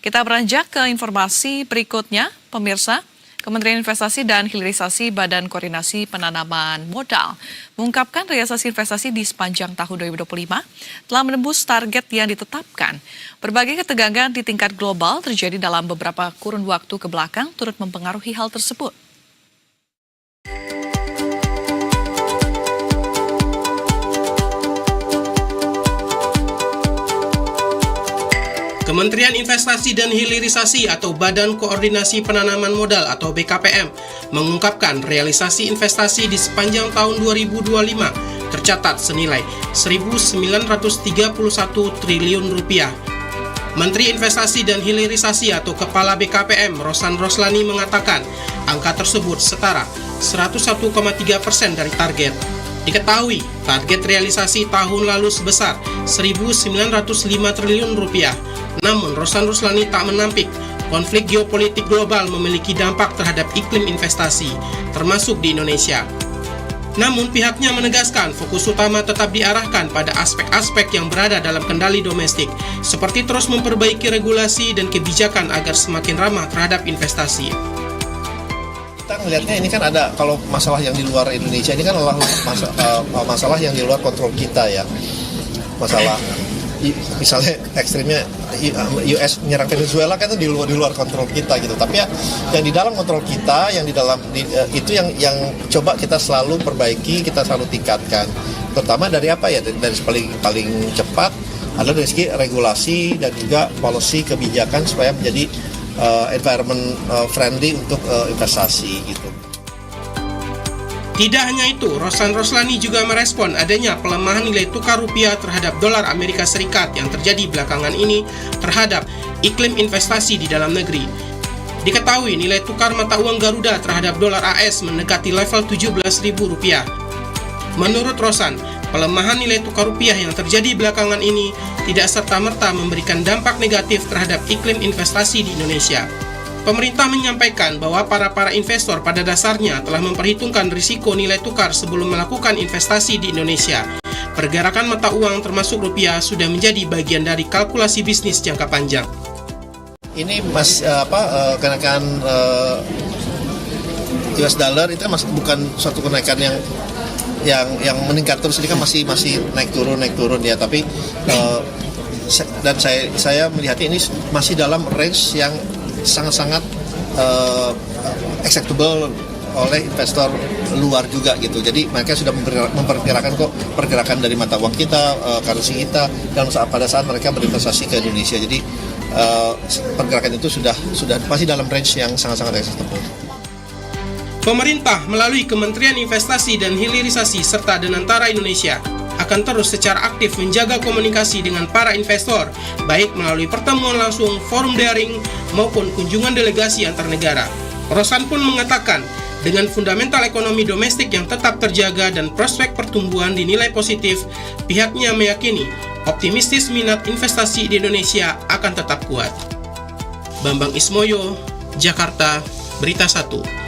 Kita beranjak ke informasi berikutnya, pemirsa. Kementerian Investasi dan Hilirisasi Badan Koordinasi Penanaman Modal mengungkapkan realisasi investasi di sepanjang tahun 2025 telah menembus target yang ditetapkan. Berbagai ketegangan di tingkat global terjadi dalam beberapa kurun waktu kebelakang turut mempengaruhi hal tersebut. Kementerian Investasi dan Hilirisasi atau Badan Koordinasi Penanaman Modal atau BKPM mengungkapkan realisasi investasi di sepanjang tahun 2025 tercatat senilai 1.931 triliun rupiah. Menteri Investasi dan Hilirisasi atau Kepala BKPM Rosan Roslani mengatakan angka tersebut setara 101,3% dari target. Diketahui target realisasi tahun lalu sebesar 1.905 triliun rupiah. Namun Rosan Roslani tak menampik konflik geopolitik global memiliki dampak terhadap iklim investasi, termasuk di Indonesia. Namun pihaknya menegaskan fokus utama tetap diarahkan pada aspek-aspek yang berada dalam kendali domestik, seperti terus memperbaiki regulasi dan kebijakan agar semakin ramah terhadap investasi. Kita melihatnya ini kan ada, kalau masalah yang di luar Indonesia ini kan adalah masalah yang di luar kontrol kita ya. Masalah misalnya ekstrimnya US menyerang Venezuela kan itu di luar kontrol kita gitu. Tapi ya yang di dalam kontrol kita, yang di dalam itu yang coba kita selalu perbaiki, kita selalu tingkatkan. Terutama dari apa ya? Dari paling cepat adalah dari segi regulasi dan juga policy kebijakan supaya menjadi environment friendly untuk investasi gitu. Tidak hanya itu, Rosan Roslani juga merespon adanya pelemahan nilai tukar rupiah terhadap dolar Amerika Serikat yang terjadi belakangan ini terhadap iklim investasi di dalam negeri. Diketahui nilai tukar mata uang Garuda terhadap dolar AS mendekati level Rp17.000. Menurut Rosan, pelemahan nilai tukar rupiah yang terjadi belakangan ini tidak serta-merta memberikan dampak negatif terhadap iklim investasi di Indonesia. Pemerintah menyampaikan bahwa para investor pada dasarnya telah memperhitungkan risiko nilai tukar sebelum melakukan investasi di Indonesia. Pergerakan mata uang termasuk rupiah sudah menjadi bagian dari kalkulasi bisnis jangka panjang. Ini kenaikan US dollar itu masih bukan suatu kenaikan yang meningkat terus, ini kan masih naik turun ya, tapi dan saya melihat ini masih dalam range yang sangat-sangat acceptable oleh investor luar juga gitu. Jadi mereka sudah memperkirakan kok pergerakan dari mata uang kita, currency kita pada saat mereka berinvestasi ke Indonesia. Jadi pergerakan itu sudah masih dalam range yang sangat-sangat acceptable. Pemerintah melalui Kementerian Investasi dan Hilirisasi serta Danantara Indonesia akan terus secara aktif menjaga komunikasi dengan para investor, baik melalui pertemuan langsung, forum daring, maupun kunjungan delegasi antar negara. Rosan pun mengatakan, dengan fundamental ekonomi domestik yang tetap terjaga dan prospek pertumbuhan dinilai positif, pihaknya meyakini optimistis minat investasi di Indonesia akan tetap kuat. Bambang Ismoyo, Jakarta, Berita 1.